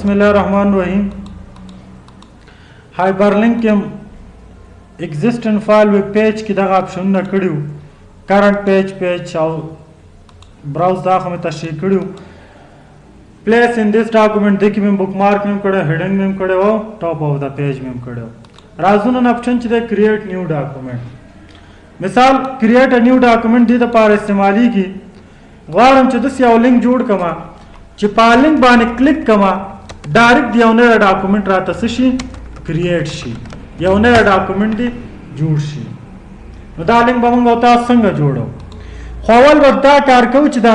Bismillahirrahmanirrahim. Hyperlink exist in file web page की दगा ऑप्शन न करियो current page और browse दाख में तशरीह करियो place in this document देखिए मैं bookmark में करे heading में करे हो top of the page में करे हो राजुन ऑप्शन चले create new document मिसाल create a new document दी द पार इस्तेमाली की वारम चदस या लिंक जोड़ कमा चिपा लिंक बाने क्लिक कमा डायरेक्ट यौ नया डॉक्यूमेंट राता सशी क्रिएट शी यौ नया डॉक्यूमेंट दी जोड़ शी दा लिंक बमंग होता संग जोड़ो खवल वदा कारकव चदा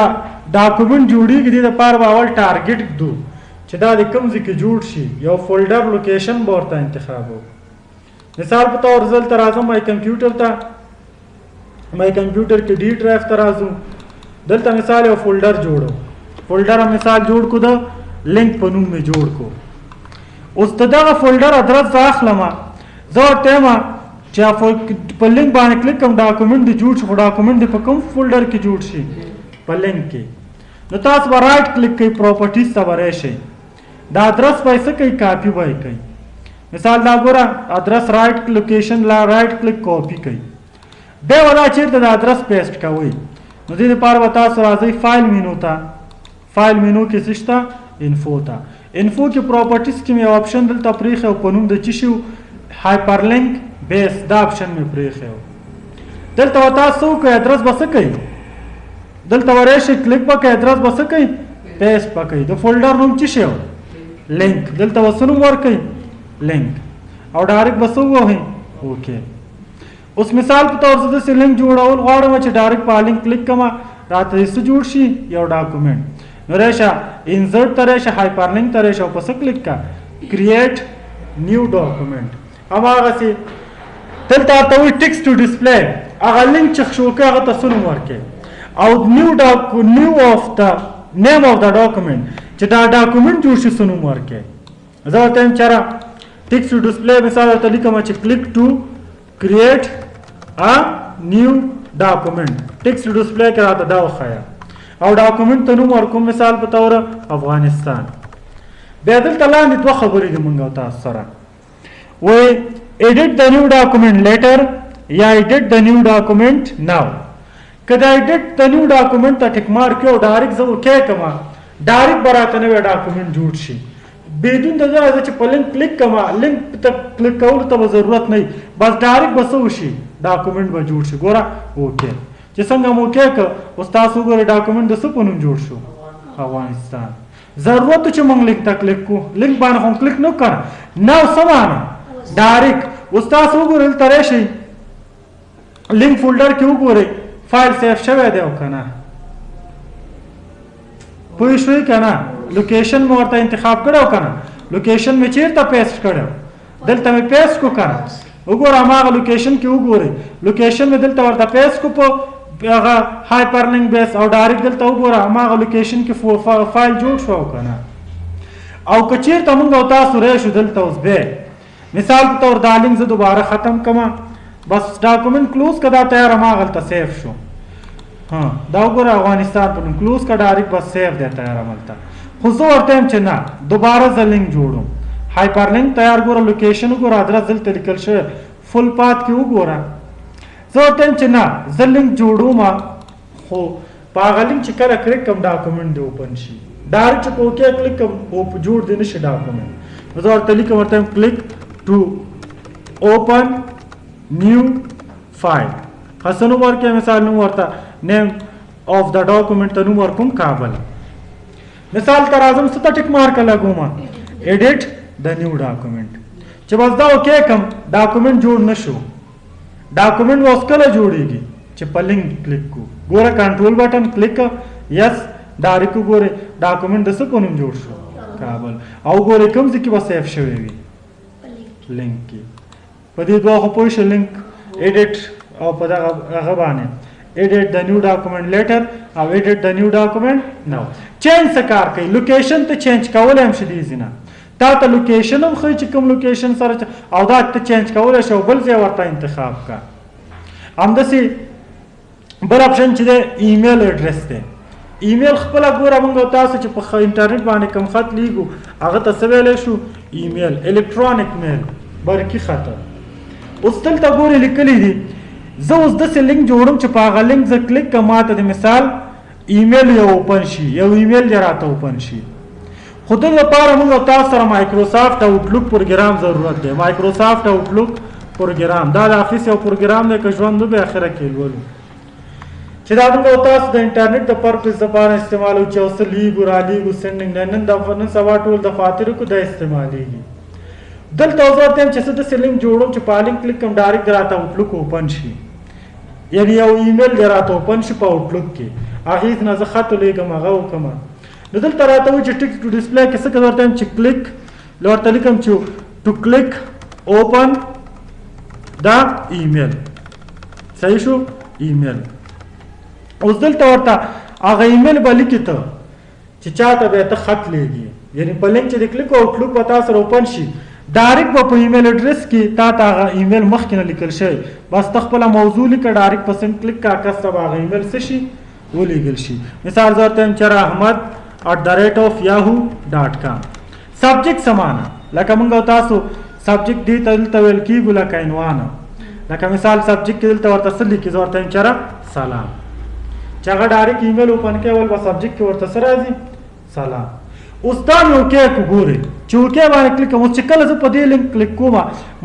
डॉक्यूमेंट जोड़ी की दी पार बावल टारगेट दो चदा दिकम जिक जोड़ शी यौ फोल्डर लोकेशन बोरता इंतखाब हो मिसाल पे तौर रिजल्ट तराजू माय कंप्यूटर था माय कंप्यूटर के डी ड्राइव तराजू दलता मिसाल यौ फोल्डर जोड़ो फोल्डर मिसाल जोड़ को दो लिंक पनू में जोड़ को उस तदा फोल्डर अदरस दाखलमा जो टेमा चा पर लिंक बाने क्लिक कम डॉक्यूमेंट दी जोड़ छो डॉक्यूमेंट दी पकम फोल्डर की जोड़ शी पर लिंक के न तास ब राइट क्लिक कई प्रॉपर्टीज तबरे शे दा अदरस पैसे कई कॉपी बाय कई मिसाल दा गोरा अदरस राइट लोकेशन ला राइट क्लिक कॉपी कई बे वाला चीज दा अदरस पेस्ट का हुई नदी पार बता सराजी फाइल मेनू था फाइल मेनू की सिस्टा इन्फो था इन्फो की प्रॉपर्टीज की में ऑप्शन दल तपरीख है पनुम द चिशु हाइपरलिंक बेस द ऑप्शन में प्रीख है दल तवता सो के एड्रेस बस कई दल तवरेश क्लिक पर एड्रेस बस कई पेस्ट पर कई द फोल्डर नुम चिशे लिंक दल तवसनु वर कई लिंक और डायरेक्ट बस वो है ओके उस मिसाल के तौर से लिंक जोड़ा और वाड़ में डायरेक्ट पा लिंक क्लिक कमा रात इस जोड़ शी या डॉक्यूमेंट नरेशा इंसर्ट तरेशा हाइपरलिंक तरेशा पस क्लिक का क्रिएट न्यू डॉक्यूमेंट अब आगे से तलता तो टेक्स्ट टू डिस्प्ले अगर लिंक चखशो के अगर तसनु वर्के और new of the name of the document चटा डॉक्यूमेंट जो शी सुनु वर्के जब टाइम चरा टेक्स्ट टू डिस्प्ले मिसाल तरीका में click to create a new document text to display करा था दाव खाया और डॉक्यूमेंट तनु और मिसाल बतौर अफगानिस्तान बेदल तला नित्वा खबरी दी मंगाता सरा वो edit the new document letter या edit the new document now कदा एडिट द न्यू डॉक्यूमेंट ता टिक मार क्यों डायरेक्ट जो के कमा डायरेक्ट बरातने वे डॉक्यूमेंट जोड़ शी बेदुन दजा ऐसे पलिंक क्लिक कमा लिंक तक क्लिक कौल तब जरूरत नहीं बस डायरेक्ट बसो शी डॉक्यूमेंट ब जोड़ शी गोरा ओके जिसंग हम ओके क उस्ताद गोरे डॉक्यूमेंट दसो पनुम जोड़ शो अफगानिस्तान जरूरत छ मंग लिंक तक क्लिक को लिंक बान हम क्लिक न कर ना समान डायरेक्ट उस्ताद गोरे तरेशी लिंक फोल्डर क्यों गोरे फाइल सेव शवे देव कना पुष्वी कना लोकेशन में औरता इंतखाब करो कना लोकेशन में चेरता पेस्ट करो दलता में पेस्ट को कना उगोर हमारा लोकेशन की उगोरे लोकेशन में दलता औरता पेस्ट को पो हाइपरलिंक बेस और डायरेक्ट दलता उगोरा हमारा लोकेशन की फाइल जोड़ शो कना और कचेर तमंग होता सुरेश दलता उस बे मिसाल के तौर दालिंग से दोबारा खत्म कमा बस डॉक्यूमेंट क्लोज कदा तैयार हमारा गलता सेव शो हाँ दाउगोरा अफगानिस्तान पर क्लोज का डायरेक्ट बस सेव देता है अमलता खुशो और टाइम चना दोबारा ज लिंक जोड़ो हाइपरलिंक तैयार गोरा लोकेशन गोरा अदरस जल तलिकल शे फुल पाथ क्यों गोरा जो टाइम चना ज लिंक जोड़ो मा हो पागलिंग चिकर क्लिक कम डॉक्यूमेंट दे ओपन शी डायरेक्ट को क्या क्लिक कम ओप जोड़ देने शे डॉक्यूमेंट जो और तलिका वर्तन click to open new file हसनु वर के मिसाल नु वर्ता नेम ऑफ द डॉक्यूमेंट तनु वर्कुम काबल मिसाल तराजम सता टिक मार का लगूमा एडिट द न्यू डॉक्यूमेंट चबसदा ओके कम डॉक्यूमेंट जोड़ न शो डॉक्यूमेंट वो उसका जोड़ेगी चिपलिंग क्लिक को गोरा control button click yes direct को गोरे डॉक्यूमेंट दस कोनुम जोड़ शो काबल औ गोरे कम से की बस सेव शवेगी लिंक की पदी दो पोश लिंक एडिट और पदा गबाने edit the new document later or edit the new document now change सकार कई location तो change कावले हम शदीज़िना ताता location हम खै चिकम location सारे आउदात तो change कावले शोबल से वार्ता इंतखाब का हम दसी बल ऑप्शन चिदे email address दे ایمیل خپل ګوره موږ تاسو چې په انټرنیټ باندې کوم خط لیږو هغه ته څه ویلی شو ایمیل الکترونیک میل برقي خط. اوس دلته ګورې لیکلی دي زه اوس داسې لینک جوړم چې په هغه لینک زه کلیک کړم ماته د مثال ایمیل یو اوپن شي یو ایمیل یې راته اوپن شي. خو دې لپاره موږ تاسو سره مایکروسافټ آوټلوک پروګرام ضرورت دی. مایکروسافټ آوټلوک پروګرام دا د افیس یو پروګرام دی که ژوند به اخره کې لولو چې دا موږ تاسو د انټرنیټ د پرپز لپاره استعمالو چې اوس لیږو رالیږو سینډینګ نن سبا ټول دفاترو کې دا استعمالیږي. دلته اوس ورته یم چې زه داسې لینک جوړوم چې په لینک کلیک کوم ډایرکټ راته آوټلوک اوپن شي یعنی یو ایمیل دی راته اوپن شي په آوټلوک کې هغې نه زه خط ولیږم هغه وکړم. نو دلته راته وایي چې ټیکس ټو ډسپلی کې څه که ورته یم چې کلیک ورته لیکم چې ټو کلیک اوپن دا ایمیل. صحیح شو ایمیل. اوس دلته ورته هغه ایمیل به لیکي ته چې چاته به ته خط لیږي یعنی په لینک چې د کلیک آوټلوک به تا سره اوپن شي ډایرکټ به په ایمیل اډرس کې تا ته هغه ایمیل مخکې نه لیکل شوی بس ته خپله موضوع لیکه ډایرکټ په سند کلیک کا کس ته به هغه ایمیل څه شي ولیږل شي. مثال زه ورته یم چېرې ahmad@yahoo.com. سبجیکټ سمانه لکه موږ تاسو سبجیکټ دې ته دلته ویل کېږو لکه عنوانه لکه مثال سبجیکټ کې دلته ورته څه لیکي زه ورته یم چېرې سلام چې هغه ډایرکټ ایمیل اوپن کوي اول به سبجیکټ کې ورته څه راځي سلام. اوس دا مې اوکې کو ګورې چې اوکې باندې کلیک کوم اوس چې کله زه په دې لینک کلیک کوم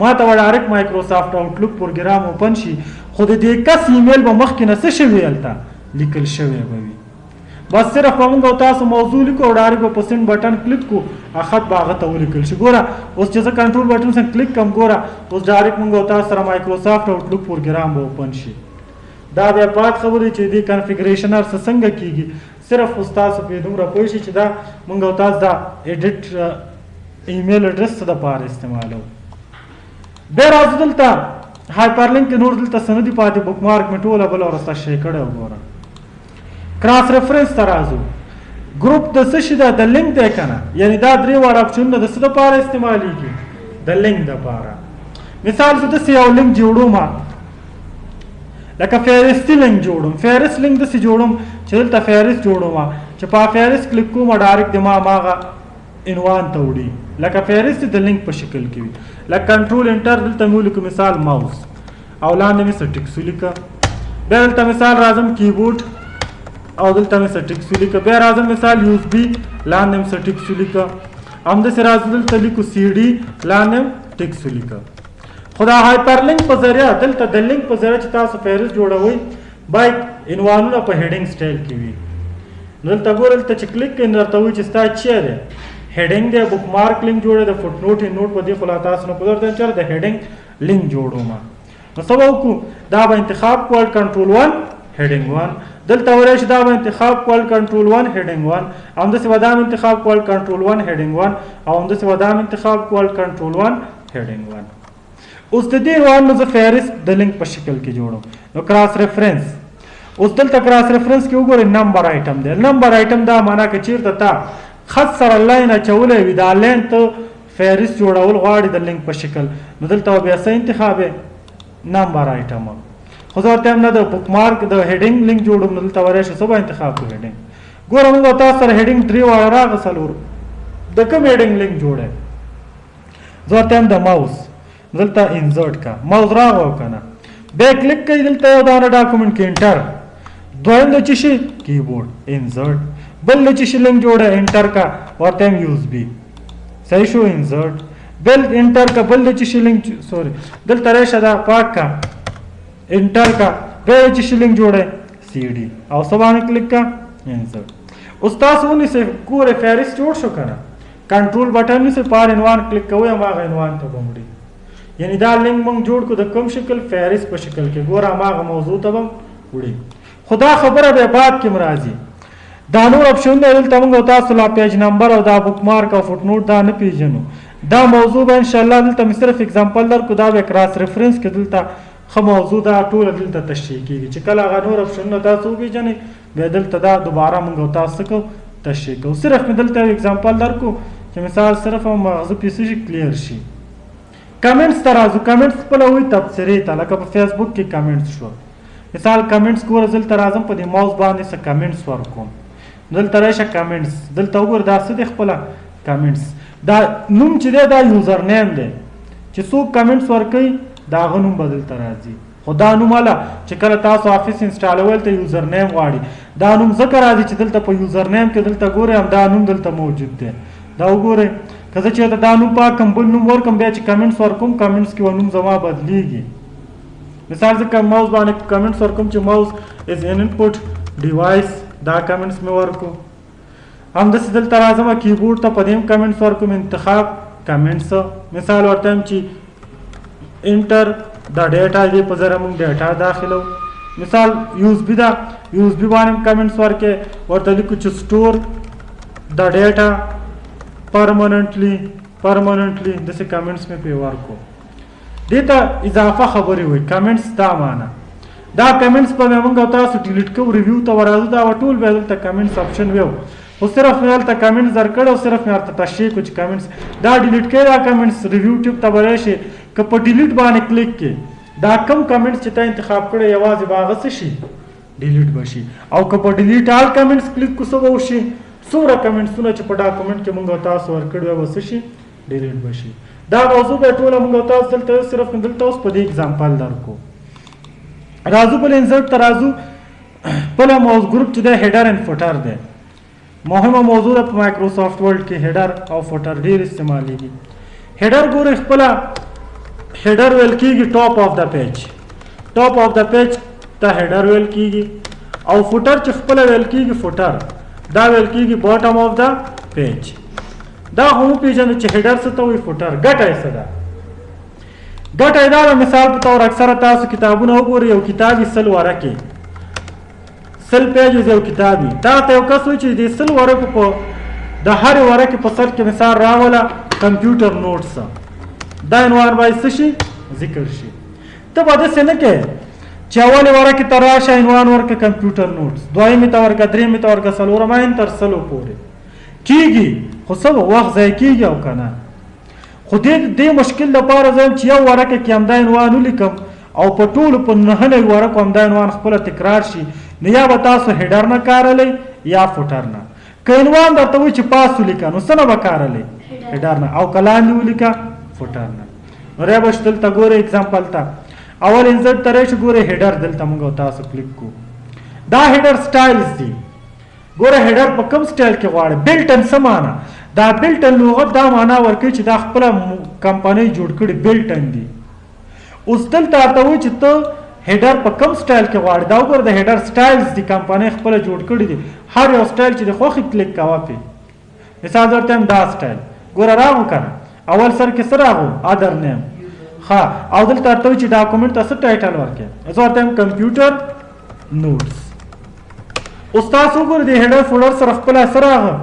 ما ته به ډایرکټ مایکروسافټ آوټلوک پروګرام اوپن شي خو د دې کس ایمیل به مخکې نه څه شوي هلته لیکل شوی به وي. بس صرف به موږ او تاسو موضوع لیکو او ډایرکټ به په سینډ بټن کلیک کو خط به هغه ته ولیکل شي. ګوره اوس چې زه کنټرول بټن سره کلیک کوم ګوره اوس ډایرکټ موږ او تاسو سره مایکروسافټ آوټلوک پروګرام به اوپن شي. دا بیا پات خبرې چې دې کنفیګریشن هر څه څنګه کېږي صرف اوس تاسو پرې دومره پوه شئ چې دا موږ او تاسو دا ایډیټ ایمیل اډرس څه دپاره استعمالوو. بیا راځو دلته هایپر لینک کې نور دلته څه نه دي پاتې بک مارک مې ټوله بله ورسته شی کړی وګوره. کراس ریفرنس ته راځو. ګروپ د څه شي ده د لینک دی که نه یعنی دا درې واړه اپشنونه د څه دپاره استعمالیږي د لینک دپاره. مثال زه داسې یو لینک جوړوم لکه فهرستي لینک جوړم فهرست لینک داسې جوړم چې دلته فهرست جوړوم چې په فهرست کلیک کوم ډایرکټ د ما هماغه عنوان ته وړي لکه فهرست د لینک په شکل کې وي. لکه کنټرول انټر دلته مې ولیکو مثال ماوس او لاندې مې څه ټکس ولیکه. بیا دلته مثال راځم کیبورډ او دلته مې څه ټکس ولیکه. بیا راځم مثال یوز بي لاندې مې څه ټکس ولیکه. همداسې راځو دلته لیکو سی ډي لاندې مې ټکس ولیکه. خو دا هایپر لینک په ذریعه دلته د لینک په ذریعه چې تاسو فهرست جوړوئ باید عنوانونه په هیډینګ سټایل کې وي. نو دلته ګوره دلته چې کلیک کوئ نو درته وایي چې ستا چی دی هیډینګ دی بک مارک لینک جوړی د فوټ نوټ نوټ په دې خو لا تاسو نه پوهېږئ درته چېرې د هیډینګ لینک جوړوم. نو څه به وکړو دا به انتخاب کول کنټرول 1 هیډینګ 1 دلته وری شي دا به انتخاب کول کنټرول 1 هیډینګ 1 همداسې به دا انتخاب کول کنټرول 1 هیډینګ 1 او همداسې به دا انتخاب کول کنټرول 1 هیډینګ 1. اوس د دې عنوان نو زه فهرست د لینک په شکل کې جوړم. نو کراس ریفرنس اوس دلته کراس ریفرنس کې وګورئ نمبر آیټم دی. نمبر آیټم دا معنا که چیرته تا خط سره لاین اچولی وي دا لاین ته فهرست جوړول غواړي د لینک په شکل نو دلته بیا څه انتخاب نمبر آیټم. خو زه ورته یم نه د بک مارک د هیډینګ لینک جوړوم نو دلته وری شي څه به انتخاب کړو هیډینګ. ګوره موږ تاسو سره هیډینګ 3 واړه راغله څلور د کوم هیډینګ لینک جوړی زه ورته یم د ماوس دلته انزرټ کا ماوس راغو که نه بیا کلیک کوي دلته یو دانه ډاکومنټ کې انټر دویم د څه شي کیبورډ انزرټ بل د څه شي لینک جوړه انټر کا ورته یم یوز بي صحیح شو انزرټ بل انټر کا بل د څه شي لینک سوري دلته راشه دا پاک کا انټر کا بیا د څه شي لینک جوړه سی ډي او سبانه کلیک کا انزرټ. اوس تاسو ونیسئ ګوره فهرست جوړ شو که نه کنټرول بټن نیسئ په هر عنوان کلیک کوئ هماغه عنوان ته به وړي یعنی دا لینک موږ جوړ کړو د کوم شکل فهرست په شکل کې ګوره هماغه موضوع ته به وړي. خو دا خبره بیا بعد کې راځي دا نور اپشن دی دلته موږ او تاسو لا پیج نمبر او دا بک مارک او فوټ نوټ دا نه پیژنو دا موضوع به انشاءالله دلته مې صرف اگزامپل درکړو دا به کراس ریفرنس کې دلته ښه موضوع دا ټوله دلته تشریح کېږي چې کله هغه نور اپشنونه تاسو وپېژنئ بیا دلته دا دوباره موږ او تاسو څه کوو تشریح کوو. صرف مې دلته یو اگزامپل درکړو چې مثال صرف مغزه پې څه شي کلیر شي. کمنټس ته راځو. کمنټس خپله وایي تبصرې ته لکه په فیسبوک کې کمنټس شو مثال کمنټس ګوره زه دلته راځم په دې ماوس باندې څه کمنټس ورکوم دلته راشه کمنټس دلته وګور دا څه دی خپله کمنټس دا نوم چې دی دا یوزر نیم دی چې څوک کمنټس ورکوي د هغه نوم به دلته راځي خو دا نوم هله چې کله تاسو آفس انسټالول ته یوزر نیم غواړي دا نوم ځکه راځي چې دلته په یوزر نیم کې دلته ګورئ همدا نوم دلته موجود دی دا وګورئ که زه چېرته دا نوم پاکم بل نوم ورکم بیا چې کمنټس ورکوم کمنټس کې به نوم زما بدلیږي مثال زه که ماوس باندې کمنټس ورکوم چې ماوس از ان انپوټ ډیوایس دا کمنټس مې ورکو همداسې دلته راځم کیبورډ ته په دې هم کمنټس ورکوم انتخاب کمنټس مثال ورته یم چې انټر دا ډیټا دی په ذره موږ ډیټا داخلو مثال یوز بي دا یوز بي باندې هم کمنټس ورکې ورته لیکو چې سټور دا ډیټا پرماننټلی داسې کمنټس مې پرې ورکو دې ته اضافه خبرې وایي کمنټس دا معنا دا کمنټس به موږ او تاسو ډیلیټ کوو ریویو ته ورځو دا ټول به دلته کمنټس آپشن ویو خو صرف مې هلته کمنټس درکړ او صرف مې ورته تشریح کړو چې کمنټس دا ډیلیټ کړئ دا کمنټس ریویو ټیپ ته به راشي که په ډیلیټ باندې کلیک کړې دا کم کمنټس چې تا انتخاب کړی یوازې به هغه څه شي ډیلیټ به شي او که په ډیلیټ آل کمنټس کلیک کو څه به وشي څومره کمنټسونه چې په ډاکومنټ کې موږ او تاسو ورکړي وي به څه شي ډیلیټ به شي دا موضوع به ټوله موږ او تاسو دلته صرف دلته اوس په دې اگزامپل درکو راځو بل انسرټ ته راځو بله موضوع ګروپ چې دی هیډر اینډ فوټر دی مهمه موضوع ده په مایکروسافټ ورډ کې هیډر او فوټر ډېر استعمالیږي هیډر ګورئ خپله هیډر ویل کېږي ټاپ آف د پیج ټاپ آف د پیج ته هیډر ویل کېږي او فوټر چې خپله ویل کېږي فوټر دا ویل کېږي باټم آف د پیج دا خو وپېژنو چې هیډر څه ته وایي فوټر ګټه یې څه ده ګټه یې دا ده مثال په طور اکثره تاسو کتابونه وګورئ یو کتاب یې 100 ورقې 100 پیجز یو کتاب وي دا ته یو کس وایي چې د 100 ورقو په د هرې ورقې په سر کې مثال راوله کمپیوټر نوټس دا عنوان باید څه شي ذکر شي ته به داسې نه کوې چې اولې ورقې ته راشه عنوان ورکړه کمپیوټر نوټس دویمې ته ورکړه درېیمې ته ورکړه څلورمه تر 100 پورې کېږي خو څه به وخت ضایع کېږي او که نه خو دې مشکل لپاره زه یم چې یو ورقه کې همدا عنوان ولیکم او په ټولو په 9 ورقو همدا عنوان خپله تکرار شي نو یا به تاسو هیډر نه کارولی یا فوټر نه که عنوان درته وایي چې پاس ولیکه نو څه نه به کارولی هیډر نه او که لاندې ولیکه فوټر نه نو ریبش دلته ګورئ اگزامپل ته اول انزرټ ته راشي ګورئ هیډر دلته موږ او تاسو کلیک کوو دا هیډر سټایلز دي ګوره هیډر په کوم سټایل کې غواړي بلټن څه معنا دا بلټن لغت دا معنا ورکوي چې دا خپله کمپنۍ جوړ کړي بلټن دي اوس دلته ورته وایي چې ته هیډر په کوم سټایل کې غواړي دا وګوره د هیډر سټایلز دي کمپنۍ خپله جوړ کړي دي هر یو سټایل چې د خوښې کلیک کوه پې مثال درته یم دا سټایل ګوره راغو که نه اول سر کې څه راغو ادر نیم ښه او دلته ورته وایي چې ډاکومنټ ته څه ټایټل ورکړې زه ورته یم کمپیوټر نوټس اوس تاسو وګورئ د هیډر فولډر سره خپله څه راغه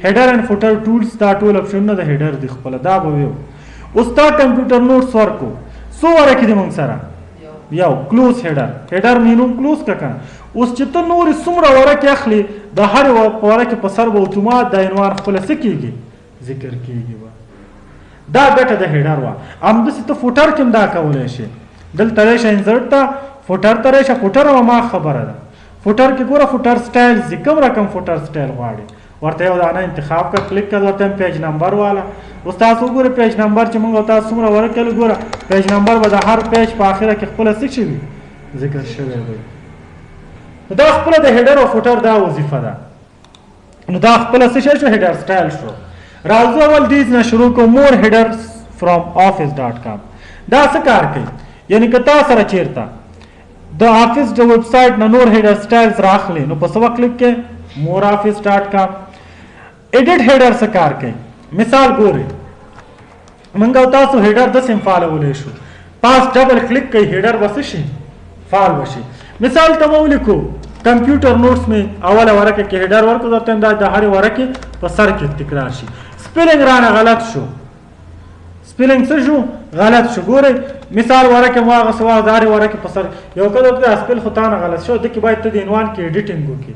هیډر اینډ فوټر ټولز دا ټول اپشنونه د هیډر دي خپله دا به ویو اوس تا کمپیوټر نوټس ورکو څو ورقې دي موږ سره یو کلوز هیډر مې نوم کلوز کړه که اوس چې ته نورې څومره ورقې اخلي د هرې ورقې په سر به اتومات د عنوان خپله څه کېږي ذکر کېږي به دا ګټه د هیډر وه همداسې ته فوټر کې هم دا کولی شي دلته راشه انزرټ ته فوټر ته راشه فوټر هم ما خبره ده فوټر کې ګوره فوټر سټایلز دي کوم رقم فوټر سټایل غواړي ورته یو دانه انتخاب کړه کلیک کړه ورته پیج نمبر والا اوس تاسو وګورئ پیج نمبر چې موږ تاسو څومره ورکړل ګوره پیج نمبر به د هر پیج په اخره کې خپله څه شوي ذکر شوی دی دا خپله د هیډر او فوټر دا وظیفه ده نو دا خپله څه شی شو هیډر سټایل شو راځو اول دیز نه شروع کوو مور هیډرز فرام office.com دا څه کار کوي یعنی که تا سره چیرته د آفس د ویب سایټ نه نور هیډر سټایلز راخلي نو په څه وخت کلیک کې مور office.com ایډیټ هیډر څه کار کوي مثال ګورئ موږ او تاسو هیډر داسې فالولی شو پاس ډبل کلیک کوي هیډر به څه شي فال وشي مثال ته به ولیکو کمپیوټر نوټس مې اوله ورقه کې هیډر ورکړو درته دا د هرې ورقې په سر کې تکرار شي سپیلنګ رانه غلط شو سپیلنګ څه شو غلط شو ګورئ مثال ورکه مو هغه سوا د هرې ورقې په سر یو کله ورته سپیل خو تا نه غلط شو دکې باید ته د عنوان کې ایډیټینګ وکړي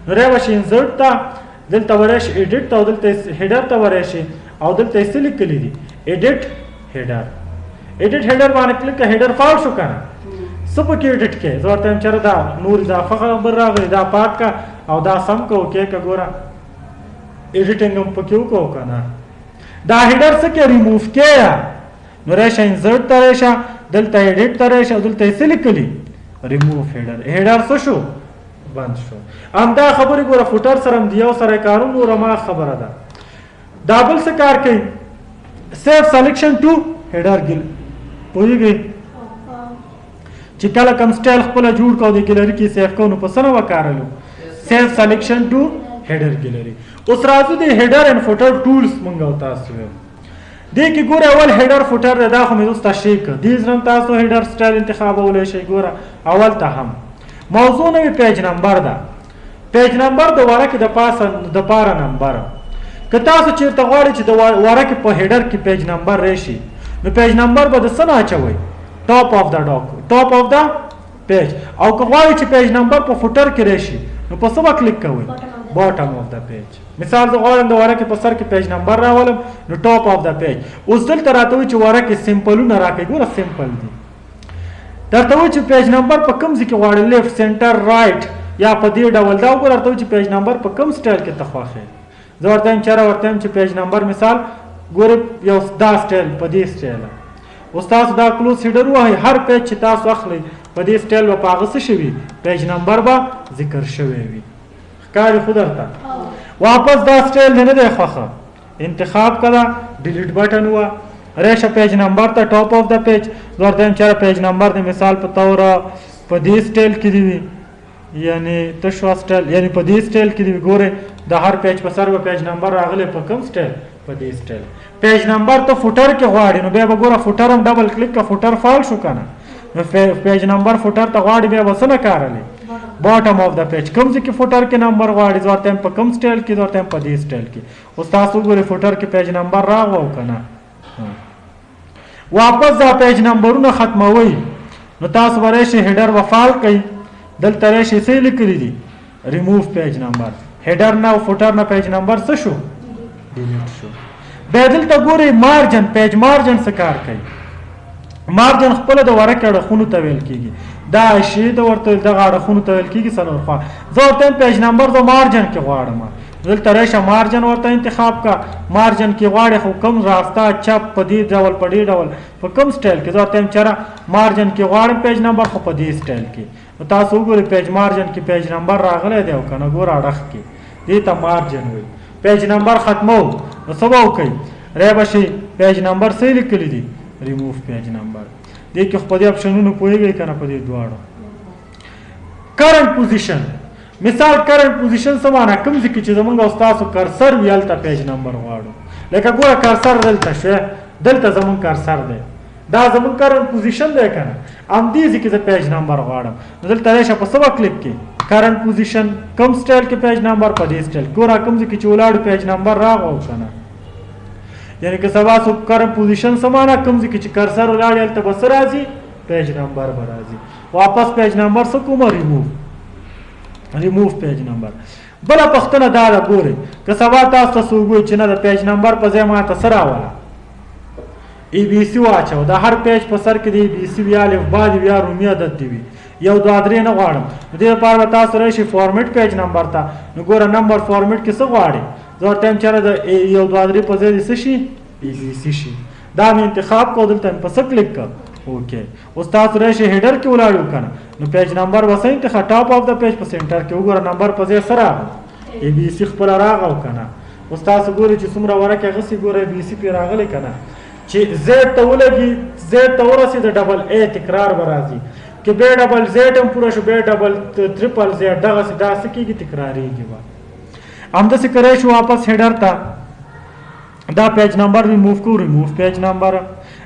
نو ری به شي انزرټ ته دلته ورشي ایډیټ ته او دلته هیډر ته ورشي او دلته یې څه لیکلي دي ایډیټ هیډر ایډیټ هیډر باندې کلیک کړه هیډر فال شو که نه څه پکې ایډیټ کې زه ورته یم چېرې دا نور اضافه خبر راغلی دا پاک کا او دا سم کو کې ګوره ایډیټینګ هم پکې وکړو که نه. دا هیډر څه کې ریموف کې نو راشه انزرټ ته راشه دلته ایډیټ ته راشه دلته یې څه لیکلي ریموف هیډر. هیډر څه شو بند شو. همدا خبرې ګوره فوټر سره هم د یو سره یې کارونه نوره ما خبره ده. دا بل څه کار کوي سیف سلیکشن ټو هیډر ګل پوهېږئ چې کله کوم سټایل خپله جوړ کړو د ګیلري کې سیف کوو نو په څه نه وکارلو سیف سلیکشن ټو هیډر ګیلري. اوس راځو د هیډر اینډ فوټر ټولز مونږ او تاسو ویو دې کې ګوره اول هیډر فوټر دی دا خو مې اوس تشریح کړ. دې زرم تاسو هیډر سټایل انتخابولی شئ. ګوره اول ته هم موضوع نوی پیج نمبر ده. پیج نمبر د ورقې د پاسه د پاره نمبر. که تاسو چېرته غواړئ چې د ورقې په هیډر کې پیج نمبر راشي نو پیج نمبر به د څه نه اچوئ ټاپ آف د ټاپ آف د پیج. او که غواړئ چې پیج نمبر په فوټر کې راشي نو په څه به کلیک کوئ باټم آف د پیج. مثال زه غواړم د ورقې په سر کې پیج نمبر راولم نو ټاپ آف د پیج. اوس دلته راته وایي چې ورقې سمپلونه راکړئ. ګوره سمپل دي درته وایي چې پیج نمبر په کوم ځای کې غواړئ لیفټ سنټر رایټ یا په دې ډول. دا وګوره درته وایي چې پیج نمبر په کوم سټایل کې ته خوښوې. زه ورته وایم چېرې ورته وایم چې پیج نمبر مثال ګورې یو دا سټایل په دې سټایل. اوس تاسو دا کلوز هیډر ووهئ هر پیج چې تاسو اخلئ په دې سټایل به په هغه څه شوي پیج نمبر به ذکر شوی وي. ښکاري خو درته واپس دا سټایل دی نه دی خوښه انتخاب کړه ډیلیټ بټن وه راشه پیج نمبر ته ټاپ آف د پیج. زه ورته وایم چېرې پیج نمبر دی مثال په توره په دې سټایل کې دی وي یعنی تشوا سټایل یعنی په دې سټایل کې دی وي. ګورئ د هر پیج په سر به پیج نمبر راغلی په کوم سټایل په دې سټایل. پیج نمبر ته فوټر کې غواړي نو بیا به ګوره فوټر هم ډبل کلیک که فوټر فال شو که نه نو پیج نمبر فوټر ته غواړي بیا به څه نه کارلی باټم آف د پیج. کوم ځای کې فوټر کې نمبر غواړي زه ورته په کوم سټایل کې زه ورته په دې سټایل کې. اوس تاسو وګورئ فوټر کې پیج نمبر راغلو که نه. واپس دا پیج نمبرونه ختموئ نو تاسو به راشئ هیډر به فال کوئ دلته راشئ څه یې لیکلي دي ریموف پیج نمبر. هیډر نه او فوټر نه پیج نمبر څه شو ډیلیټ شو. بیا دلته ګورئ مارجن پیج مارجن څه کار کوي. مارجن خپله د ورقې اړخونو ته ویل کېږي. دا شی ته ورته دغه اړخونو ته ویل کېږي څلور خوا. زه ورته یم پیج نمبر زه مارجن کې غواړم دلته راشه مارجن ورته انتخاب کا. مارجن کې غواړې خو کوم راسته چپ په دې ډول په دې ډول په کوم سټایل کې زه ورته یم چېرې مارجن کې غواړم پیج نمبر خو په دې سټایل کې. نو تاسو وګورئ پیج مارجن کې پیج نمبر راغلی دی او که نه ګوره اړخ کې دې ته مارجن وایي. پیج نمبر ختمو نو څه به وکئ رای به شي پیج نمبر څه لیکلی دي ریموف پیج نمبر. دې کې خو په دې اپشنونو پوهېږئ که نه په دې دواړو. کرنټ پوزیشن مثال کرنټ پوزیشن څه معنا کوم ځای کې چې زمونږ او ستاسو کرسر وي هلته پیج نمبر غواړو. لکه ګوره کرسر دلته شوی دلته زمونږ کرسر دی دا زمونږ کرنټ پوزیشن دی که نه همدې ځای کې زه پیج نمبر غواړم نو دلته راشه په څه به کلیک کړي کرنټ پوزیشن کوم سټایل کې پیج نمبر په دې سټایل. ګوره کوم ځای کې چې ولاړو پیج نمبر راغلو که نه یعنی که سبا سو کرنټ پوزیشن څه معنا کوم ځای کې چې کرسر ولاړ هلته به څه راځي پیج نمبر به راځي. واپس پیج نمبر څه کومه ریموف پیج نمبر. بله پوښتنه دا ده ګورئ که سبا تاسو ته وګورئ چې نه د پیج نمبر په ځای ماته څه راوله ای بي سی واچو. د هر پیج په سر کې د ای بي سی وي الف با دي یا رومي عدد دي وي یو دوه درې نه غواړم. د دې لپاره به تاسو راشئ فارمیټ پیج نمبر ته نو ګوره نمبر فارمیټ کې څه غواړي زه ورته یم چېرې د یو دوه درې په ځای دې څه شي ای بي سی شي. دا مې انتخاب کړو دلته مې په څه کلیک کړ اوکې. اوس تاسو راشئ هیډر کې ولاړ یو که نه نو پیج نمبر به څه انتخاب ټاپ آف د پیج په سنټر کې وګوره نمبر په ځای څه راغلی ای بي سی خپله راغلو که نه. اوس تاسو ګورئ چې څومره ورقې هغسې ګوره ای بي سی پرې راغلی که نه چې زیډ ته ولګي زیډ ته ورسېد ډبل ای تکرار به راځي که بیا ډبل زیډ هم پوره شو بیا ډبل ټریپل زیډ دغسې دا څه کېږي تکرارېږي به. همداسې کری شو واپس هیډر ته دا پیج نمبر ریموف کړو ریموف پیج نمبر.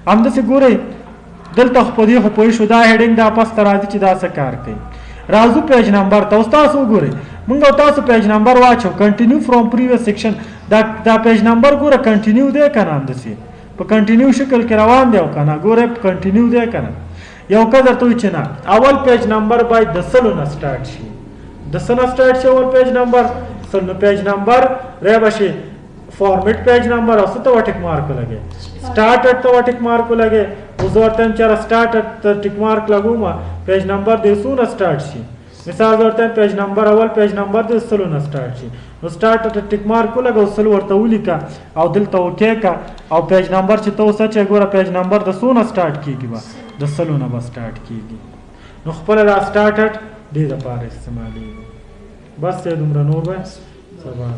همداسې ګورئ دلته خو په دې خو پوه شو دا هیډینګ دا پس ته راځي چې دا څه کار کوي. راځو پیج نمبر ته. اوس تاسو وګورئ موږ او تاسو پیج نمبر واچو کنټینیو فرام پریویس سیکشن. دا پیج نمبر ګوره کنټینیو دی که نه همداسې په کنټینیو شکل کې روان دی او که نه ګوره کنټینیو دی که نه. یو که درته وایي چې نه اول پیج نمبر باید د سلو نه سټارټ شي د څه نه سټارټ شي اول پیج نمبر سلو پیج نمبر رای به شي فارمیټ پیج نمبر او څه ته ټیک مارک ولګئ سټارټ ته ټیک مارک ولګئ. اوس ورته یم چېرې سټارټ ته ټیک مارک لګوم پیج نمبر دې څونه سټارټ شي مثال ورته پیج نمبر اول پیج نمبر د سلو نه سٹارټ شي نو سٹارټ ته ټیک مارک ولګو سلو ورته ولیکا او دلته اوکې کا او پیج نمبر چې تو سچ ګوره پیج نمبر د سونه سٹارټ کیږي با د سلو نه با سٹارټ کیږي نو خپل را سٹارټ دې د پاره استعمالي بس ته دومره نور به سبا